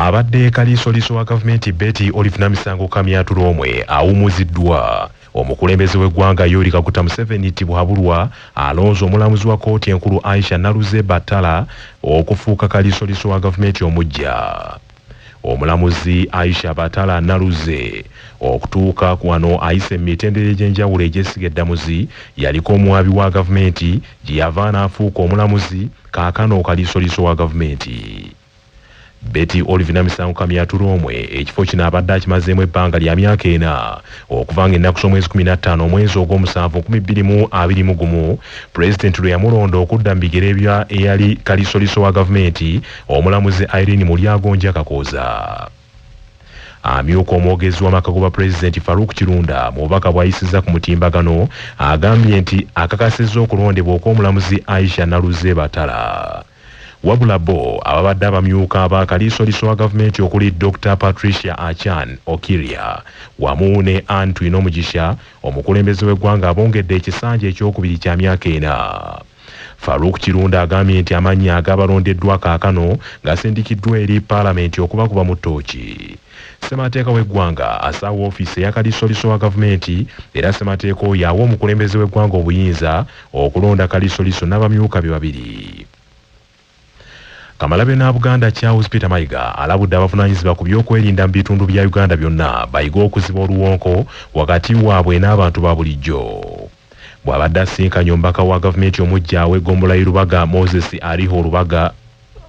abadde kaliisoliiso wa gavumenti Betty Olivina Misango Kamyatulomwe awumuziddwa. Omukulembeze w'eggwanga Yoweri Kaguta Museveni Tibuhaburwa alonze omulamuzi wa kkooti enkulu Aisha Naluze Battala okufuuka kaliisoliiso wa gavumenti omuggya. Omulamuzi Aisha Battala Naluze okutuuka wano ayise emitendera egy'enjawulo egy'essiga eddamuzi yaliko omwabi wa gavumenti gye yava n'afuuka omulamuzi kaakano kaliisoliiso wa gavumenti. Betty Olivina Misango Kamyatulomwe ekifo kino abadde akimazeemu ebbanga lya myaka 4 okuva ng'ennaku z'omwezi 15 omwezi ogw'omusanvu 2021 pulezidenti lwe yamulonda okudda mu bigere bya eyali kaliisoliiso wa gavumenti omulamuzi Irene Mulyagonja Kakooza. Amyuka omwogezi w'amakagoba pulezidenti Farouk Kirunda mu bubaka bw'ayisizza ku mutimbagano agambye nti akakasizza okulondebwa okw'omulamuzi Aisha Naluze Battala. Wabula bo ababadde abamyuka aba kaliisoliiso wa gavumenti okuli Dr. Patricia Achan Okiria wamu ne Antwi Nomugisha omukulembeze w'eggwanga abongedde ekisanja ekyokubiri kya myaka 4. Farouk Kirunda agambye nti amannya ag'abalondeddwa kaakano gasindikiddwa eri paalamenti okubakuba mu ttooki. Ssemateeka w'eggwanga asaawa ofiisi eya kaliisoliiso wa gavumenti era ssemateeka oyo awa omukulembeze w'eggwanga obuyinza okulonda kaliisoliiso n'abamyuka be babiri. Kamalabe na Buganda Charles Peter Mayiga alabudde abavunaanyizibwa ku byokwerinda mu bitundu bya Uganda byonna bayiga okuziba oluwonko wakati waabwe n'abantu ba bulijjo. Bw'abadde asinkanye omubaka wa gavumenti omuggya w'eggombolola y'Olubaga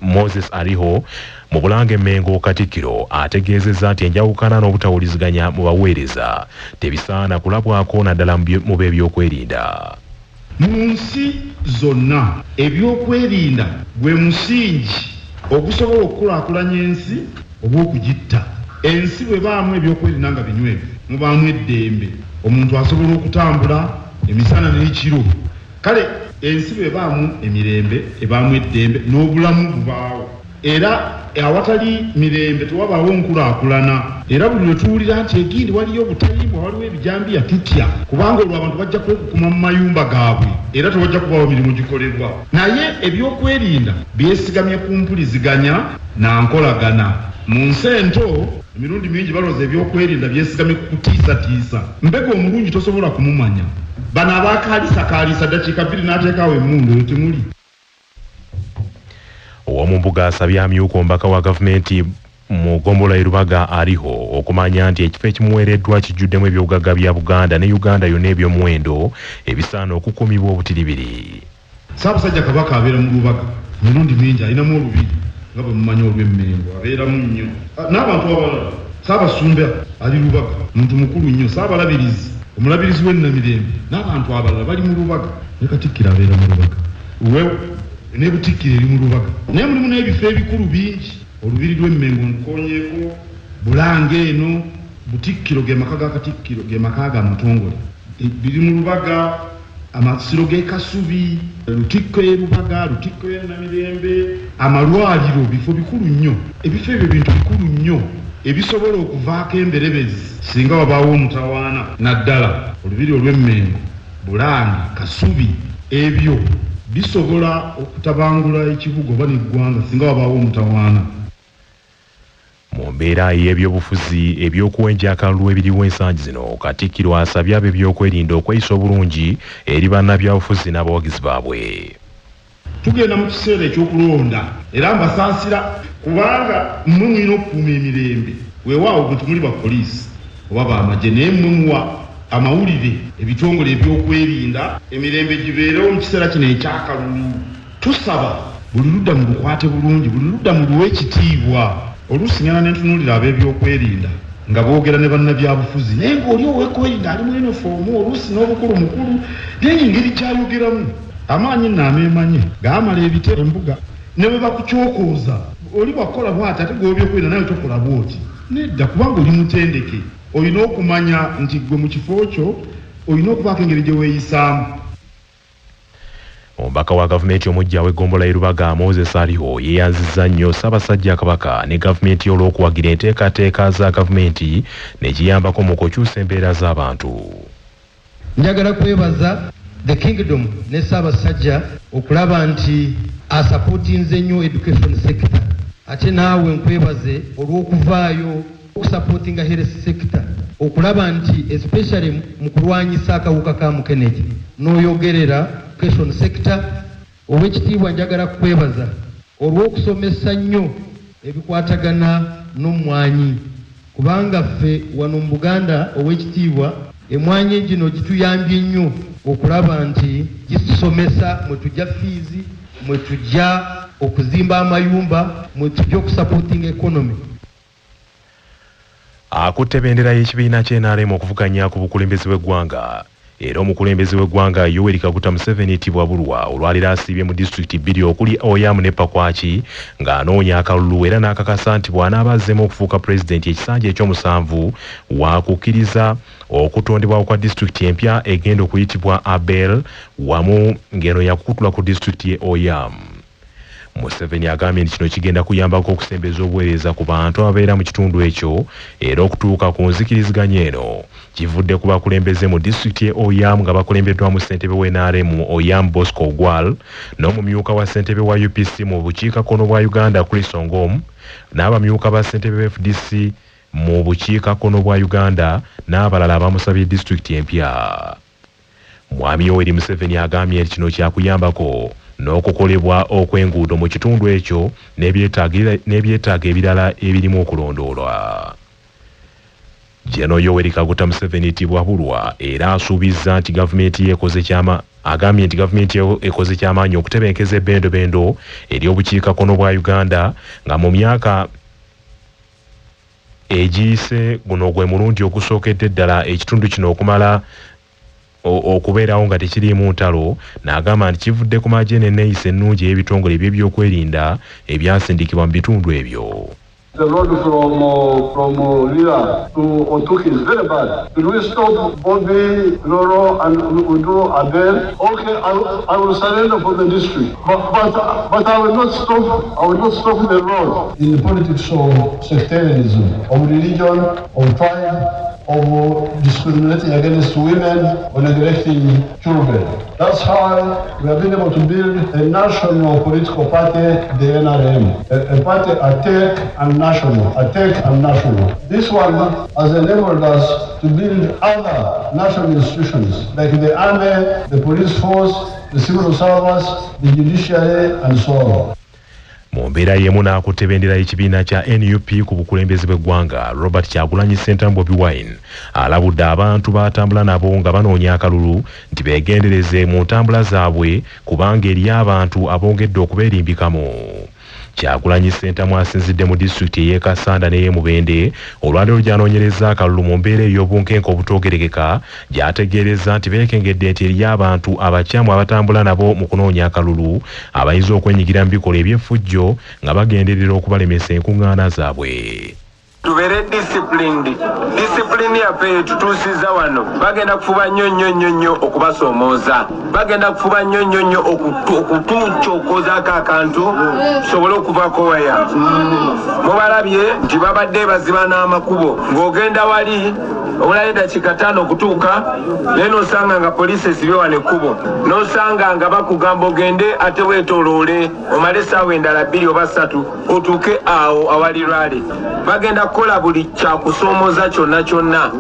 Moses Ariho mu Bulange Mengo Katikkiro ategeezezza nti enjawukana n'obutawuliziganya mu baweereza tebisaana kulabwako naddala mu b'ebyokwerinda. Mu nsi zonna ebyokwerinda gwe musingi ogusobola okukulaakulanya ensi oba okugitta. Ensi bwe baamu ebyokwerinda nga binywevu mubaamu eddembe omuntu asobola okutambula emisana n'ekiro. Kale ensi bwe baamu emirembe ebaamu eddembe n'obulamu bubaawo era awatali mirembe tewabaawo nkulaakulana. Era buli lwe tuwulira nti egindi waliyo obutayimbwa waliwo ebijambiya tutya kubanga olwo abantu bajja kwekukuma mu mayumba gaabwe era tewajja kubaawo mirimu gikolebwa. Naye ebyokwerinda byesigamye ku mpuliziganya na nkolagana. Mu nsi ento emirundi mingi balowooza ebyokwerinda byesigamye ku kutiisatiisa. Mbega omulungi tosobola kumumanya. Bano abaakaalisakaalisa ddakiika 2 n'ateekaawo emmundu eyo temuli. Ow'omumbuga asabye amyuka omubaka wa gavumenti mu ggombolola y'Olubaga Ariho okumanya nti ekifo ekimuweereddwa kijjuddemu ebyobugagga bya Buganda ne Uganda yonna eby'omuwendo ebisaana okukuumibwa obutiribiri. Ssaabasajja Kabaka abeera mu Lubaga emirundi mingi alinamu olubiri nga bwe mumanyi olw'emmengo abeeramu nnyo n'abantu abalala. Ssaabasumba ali Lubaga muntu mukulu nnyo. Ssaabalabirizi omulabirizi w'ennamirembe n'abantu abalala bali mu Lubaga ne Katikkiro abeera mu Lubaga ne Butikkiro eri mu Lubaga. Naye mulimu n'ebifo ebikulu bingi olubiri lw'emmengo nkonyeeko Bulange eno Butikkiro ge maka ga Katikkiro ge maka ga Mutongole biri mu Lubaga. Amasiro g'e Kasubi Lutikko y'e Lubaga Lutikko y'e Namirembe amalwaliro bifo bikulu nnyo. Ebifo ebyo bintu bikulu nnyo ebisobola okuvaako emberebezi singa wabaawo omutawaana naddala olubiri olw'emmengo Bulange Kasubi ebyo bisobola okutabangula ekibuga oba n'eggwanga singa wabaawo omutawaana. Mu mbeera y'ebyobufuzi ebyokuwenja akalulu ebiriwo ensangi zino Katikkiro asabye ab'ebyokwerinda okweyisa obulungi eri bannabyabufuzi n'abawagizi baabwe. Tugenda mu kiseera ekyokulonda era mbasaasira kubanga mmwe mulina okukuuma emirembe. Weewaawo bwe tumuli bapoliisi oba b'amagye naye mmwe muwa amawulire ebitongole ebyokwerinda emirembe gibeerewo mu kiseera kino ekyakalulu. Tusaba buli ludda mu lukwate bulungi buli ludda mu luwa ekitiibwa. Olusiŋŋana n'entunuulira ab'ebyokwerinda nga boogera ne bannabyabufuzi naye ng'oli ow'ekwerinda ali mu yunifoomu oluusi n'obukulu mukulu naye engeri gy'ayogeramu amaanyi naameemanye gaamala ebitero embuga ne bwe bakukyokooza oli bwakola bw'ati ate gw'ebyokwerinda naye tokola bw'oti. Nedda kubanga oli mutendeke olina okumanya nti gwe mu kifo kyo olina okubaako engeri gye weeyisaamu. Omubaka wa gavumenti omuggya w'eggombolola y'Olubaga Moses Ariho yeeyanzizza nnyo Ssaabasajja Kabaka ne gavumenti olw'okuwagira enteekateeka za gavumenti nekiyambako mu kukyusa embeera z'abantu. Njagala kwebaza the kingdom ne Ssaabasajja okulaba nti asapootinze nnyo education sector ate naawe nkwebaze olw'okuvaayo okusupportinga health sector okulaba nti especially mu kulwanyisa akawuka ka mukenenya n'oyogerera education sector. Owekitiibwa njagala kukwebaza olw'okusomesa nnyo ebikwatagana n'omwanyi kubanga ffe wano mu Buganda owekitiibwa emwanyi gino gituyambye nnyo okulaba nti gisomesa mwe tujja fiizi mwe tujja okuzimba amayumba mwe tujja okusupporting economy. Akutte bendera y'ekibiina ky'NRM okuvuganya ku bukulembeze bw'eggwanga. Era omukulembeze w'eggwanga Yoweri Kaguta Museveni Tibwabulwa olwaliro asiibye mu disitulikiti bbiri okuli Oyam ne Pakwaki ng'anoonya akalulu era n'akakasa nti bw'anaaba azzeemu okufuuka pulezidenti ekisanja eky'omusanvu waakukkiriza okutondebwawo kwa disitulikiti empya egenda okuyitibwa Abel wamu ng'eno yakukutula ku disitulikiti ye Oyam. Museveni agambye nti kino kigenda kuyambako okusembeza obuweereza ku bantu ababeera mu kitundu ekyo era okutuuka ku nzikiriziganya eno kivudde ku bakulembeze mu disitulikiti ye Oyam nga bakulembeddwamu ssentebe w'NRM Oyam Bosco Ogwal n'omumyuka wa ssentebe wa UPC mu bukiikakkono bwa Uganda Chris Ongom n'abamyuka ba ssentebe ba FDC mu bukiikakkono bwa Uganda n'abalala abamusabye disitulikiti empya. Mwami Yoweri Museveni agambye nti kino kyakuyambako n'okukolebwa okw'enguudo mu kitundu ekyo n'ebyetaaga ebirala ebirimu okulondoolwa. Jeno Yoweri Kaguta Museveni Tibwabulwa era asuubizza nti gavumenti ekoze ky'amaanyi okutebenkeza ebbendobendo ery'obukiikakkono bwa Uganda nga mu myaka egiyise guno gwe mulundi ogusookedde ddala ekitundu kino okumala okubeerawo nga tekiriimu ntalo n'agamba nti kivudde ku magye n'enneeyisa ennungi y'ebitongole by'ebyokwerinda ebyasindikibwa mu bitundu ebyo. The road from Lira to Otuki is very bad. Will we stop Bobby, Loro, and we do Abel? Okay, I will surrender for the district. But I will not stop. I will not stop the road. In the politics of sectarianism, of religion, of tribe, of discriminating against women or neglecting children. That's how we have been able to build a national political party, the NRM. A party attack and national. This one has enabled us to build other national institutions like the army, the police force, the civil service, the judiciary, and so on. Mu mbeera y'emu n'akutte bendera y'ekibiina kya NUP ku bukulembeze bw'eggwanga Robert Kyagulanyi Ssentamu Bobi Wine alabudde abantu batambula nabo nga banoonya akalulu nti beegendereze mu ntambula zaabwe kubanga eriyo abantu abongedde okubeerimbikamu. Kyagulanyi Ssentamu asinzidde mu disitulikiti ey'e Kasanda n'ey'e Mubende olwaleero gy'anoonyereza akalulu mu mbeera ey'obunkenke obutoogerekeka gy'ategeereza nti beekengedde nti eriyo abantu abakyamu abatambula nabo mu kunoonya akalulu abayinza okwenyigira mu bikolwa eby'effujjo nga bagenderera okubalemesa enkuŋŋaana zaabwe. Tubere discipline yaffe tutuusiza wano bagenda kufuba nnyo okubasomooza bagenda kufuba nnyo okutuucokozaako akantu tusobole okuvako waya mubalabye nti babadde baziba n'amakubo ng'ogenda wali obulayo dakiika 5 okutuuka naye n'osanga nga poliisi esibye wano ekkubo n'osanga nga bakugamba ogende ate weetooloole omale essaawa endala 2 oba 3 otuuke awo awali lwale bagenda kukola buli kyakusoomoza kyonna.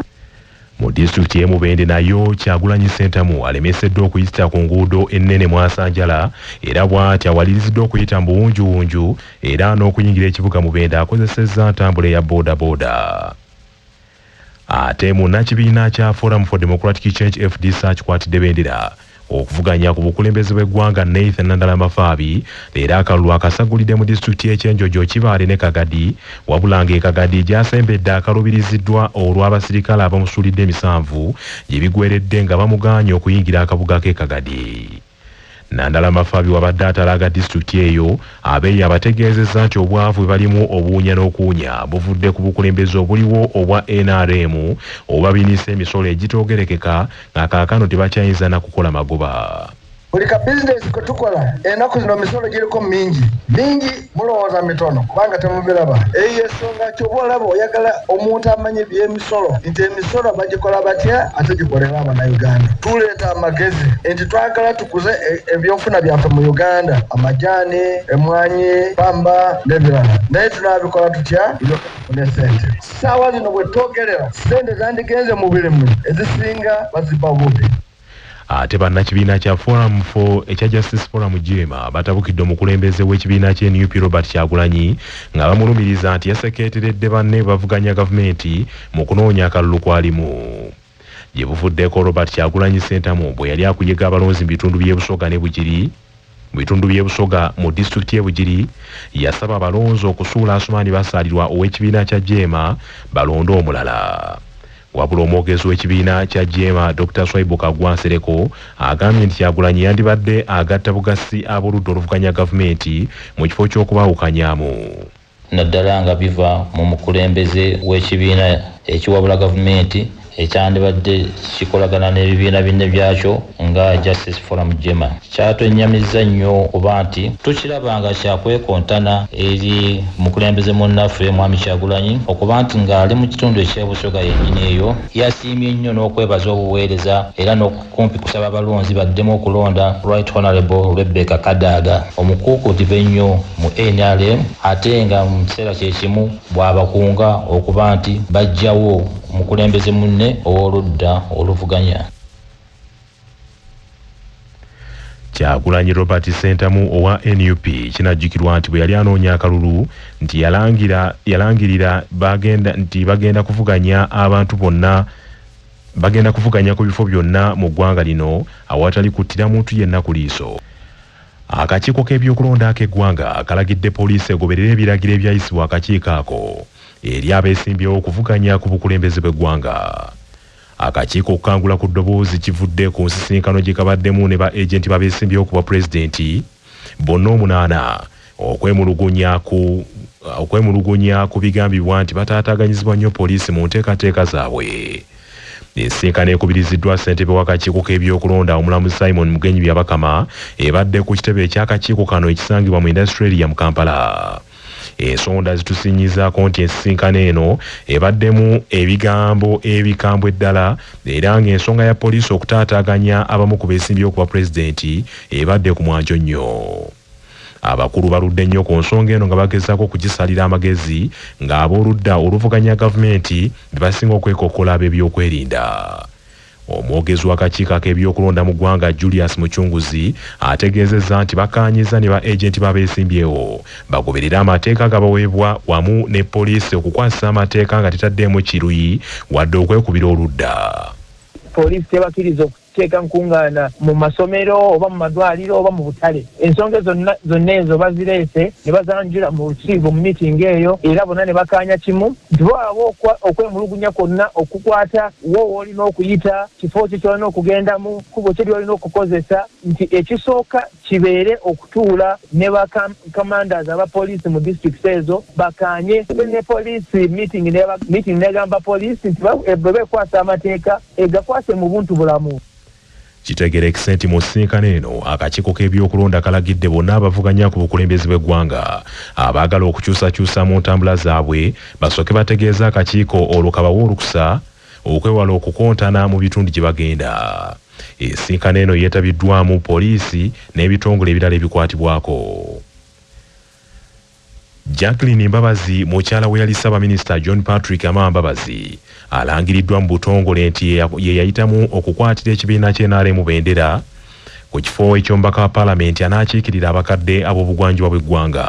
Mu disitulikiti y'e Mubende nayo Kyagulanyi Ssentamu alemeseddwa okuyita ku nguudo ennene Mwasanjala era bw'ati awaliriziddwa okuyita mu buwunjuwunju era n'okuyingira ekibuga Mubende akozesezza ntambula eya boodabooda. Ate munnakibiina kya Forum for Democratic Change FDC akikwatidde bendera okuvuganya ku bukulembeze bw'eggwanga Nathan Nandala Faabi leero akalulu akasagulidde mu disitulikiti y'Ekyenjojo Kibaale ne Kagadi wabula ng'e gy'asembedde akalubiriziddwa olw'abasirikale abamusuulidde emisanvu gye bigweredde nga bamugaanye okuyingira akabuga k'e Kagadi. Nandala Faabi wabadde atalaga disitulikiti eyo abeeyi abategeezezza nti obwavu balimu obuwunya n'okuwunya buvudde ku bukulembeze obuliwo obwa NRM oba binisa emisolo egitoogerekeka nga kaakano tebakyayinza na kukola magoba. buli ka business ko tukola enaku zino misolo giriko mingi mulowooza mitono kubanga temubiraba eyesonga kyobolaba oyagala omuntu amanye by'emisolo nti emisolo bagikola batya ate gikolera Abannayuganda. Tuleeta amagezi nti twagala tukuze ebyofuna byaffe mu Uganda, amajaani, emwanyi, pamba n'ebirala, naye tunaabikola tutya ne sente. Ssaawa zino bwe twogerera sente zandigenze mu birimu ezisinga bazibba bubi. Ate bannakibiina kya Forum for ekya Justice Forum Jema batabukidde omukulembeze w'ekibiina kye NUP Robert Kyagulanyi nga bamulumiriza nti yasekeeteredde banne bavuganya gavumenti mu kunoonya akalulu kwalimu. Gye buvuddeko Robert Kyagulanyi Ssentamu bwe yali akuyiga abalonzi mu bitundu by'e Busoga mu disitulikiti y'e Bugiri yasaba abalonzi okusuula Asumani Basalirwa ow'ekibiina kya Jema balonde omulala. Wabula omwogezi w'ekibiina kya Jema Dr. Swaibu Kagwansereko agambye nti Kyagulanyi yandibadde agatta bugasi ab'oludda oluvuganya gavumenti mu kifo ky'okubaawukanyaamu. Naddala nga biva mu mukulembeze w'ekibiina ekiwabula gavumenti ekyandibadde kikolagana n'ebibiina binne byakyo nga Justice Forum Jema. Kyatwennyamizza nnyo kuba nti tukirabanga kyakwekontana eri mukulembeze munnaffe Mwami Kyagulanyi okuba nti ng'ali mu kitundu eky'e-Busoga yennyini eyo yasiimye nnyo n'okwebaza obuweereza era n'okumpi kusaba abalonzi baddemu okulonda Right Honorable Rebecca Kadaga omukuukuutivu ennyo mu NRM ate nga mu kiseera kyekimu bw'abakunga okuba nti bajjawo mukulembeze munne ow'oludda oluvuganya. Kyagulanyi Robert Ssentamu owa NUP kinajjukirwa nti bwe yali anoonya akalulu nti yalangirira bagenda kuvuganya abantu bonna bagenda kuvuganya ku bifo byonna mu ggwanga lino awatali kuttira muntu yenna ku liiso. Akakiiko k'ebyokulonda ak'eggwanga kalagidde poliisi egoberera ebiragiro ebyayisibwa akakiiko ako eri abeesimbyewo okuvuganya ku bukulembeze bw'eggwanga. Akakiiko okukangula ku ddoboozi kivudde ku nsisinkano gye kabaddemu ne ba agenti babeesimbyewo ku bwapulezidenti bonna 8 okwemulugunya ku bigambibwa nti bataataaganyizibwa nnyo poliisi mu nteekateeka zaabwe. Ensisinkano ekubiriziddwa ssentebe w'akakiiko k'ebyokulonda omulamuzi Simon Mugenyi Byabakama ebadde ku kitebe eky'akakiiko kano ekisangibwa mu Industrial Area mu Kampala. Ensonda zitusinyizaako nti ensisinkano eno ebaddemu ebigambo ebikambwe eddala era ng'ensonga ya poliisi okutaataaganya abamu ku beesimbyewo ku bwapulezidenti ebadde ku mwanjo nnyo. Abakulu baludde nnyo ku nsonga eno nga bagezaako okugisalira amagezi ng'ab'oludda oluvuganya gavumenti be basinga okwekokkola ab'ebyokwerinda. Omwogezi w'akakiiko ak'ebyokulonda mu ggwanga Julius Muchunguzi ategeezezza nti bakaanyiza ne ba agenti babeesimbyewo bagoberera amateeka gabaweebwa wamu ne poliisi okukwasisa amateeka nga tetaddeemu kiruyi wadde okwekubira oludda. Poliisi tebakkiriza okuteeka nkungaana mu masomero oba mu madwaliro oba mu butale. Ensonga zonna ezo bazireese ne bazanjula mu lukiiko mu miitingi eyo era bonna ne bakaanya kimu nti bwaba okwemulugunya kwonna okukwata woowa olina okuyita kifo kye kyolina okugendamu kkubo kye lyolina okukozesa nti ekisooka kibeere okutuula ne bakamandas abapoliisi mu disitulikiti ezo bakaanye ne poliisi miitingi negamba poliisi nti bwe bekwasa amateeka egakwase mu buntu bulamu. Kitegerekise nti mu nsisinkano eno akakiiko k'ebyokulonda kalagidde bonna abavuganya ku bukulembeze bw'eggwanga abaagala okukyusakyusa mu ntambula zaabwe basooke bategeeza akakiiko olwo kabawa olukusa okwewala okukontana mu bitundu gye bagenda. Ensisinkano eno yeetabiddwamu poliisi n'ebitongole ebirala ebikwatibwako. Jacqueline Mbabazi mukyala we yali Ssaabaminisita John Patrick Amama Mbabazi alangiriddwa mu butongole nti ye yayitamu okukwatira ekibiina ky'NRM bendera ku kifo eky'omubaka wa paalamenti anaakiikirira abakadde ab'obugwanjuba bw'eggwanga.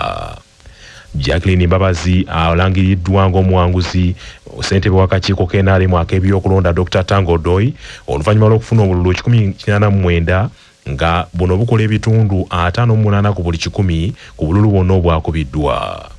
Jacqueline Mbabazi alangiriddwa ng'omuwanguzi ssentebe w'akakiiko k'NRM ak'ebyokulonda Dr. Tango Doi oluvannyuma lw'okufuna obululu 189 nga buno bukola ebitundu 58 ku buli 100 ku bululu bwonna obwakubiddwa.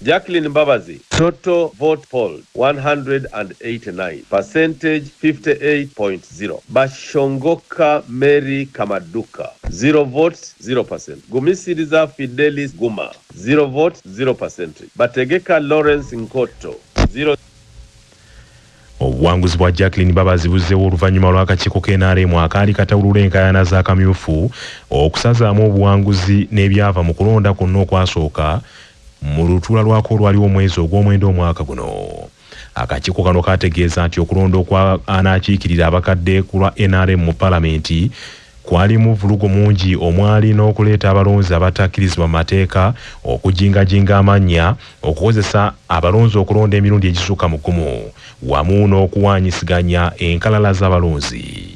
Jacqueline Mbabazi, total vote poll 189, percentage 58.0. Bashongoka Mary Kamaduka, 0 votes 0%. Gumisiriza Fidelis Guma, 0 votes 0%. Bategeka Lawrence Nkoto, 0. Obuwanguzi bwa Jacqueline Mbabazi buzzeewo oluvannyuma lw'akakiiko k'NRM akaali katawulula enkaayana z'akamyufu okusazaamu obuwanguzi n'ebyava mu kulonda kwonna okwasooka mu lutuula lwako olwaliwo omwezi ogw'omwenda omwaka guno. Akakiiko kano kategeeza nti okulonda anaakiikirira abakadde ku lwa NRM mu palamenti kwalimu vulugu mungi omwali n'okuleeta abalonzi abatakkirizibwa mu mateeka, okujingajinga amannya, okukozesa abalonzi okulonda emirundi egisukka mu 1 wamu n'okuwaanyisiganya enkalala z'abalonzi.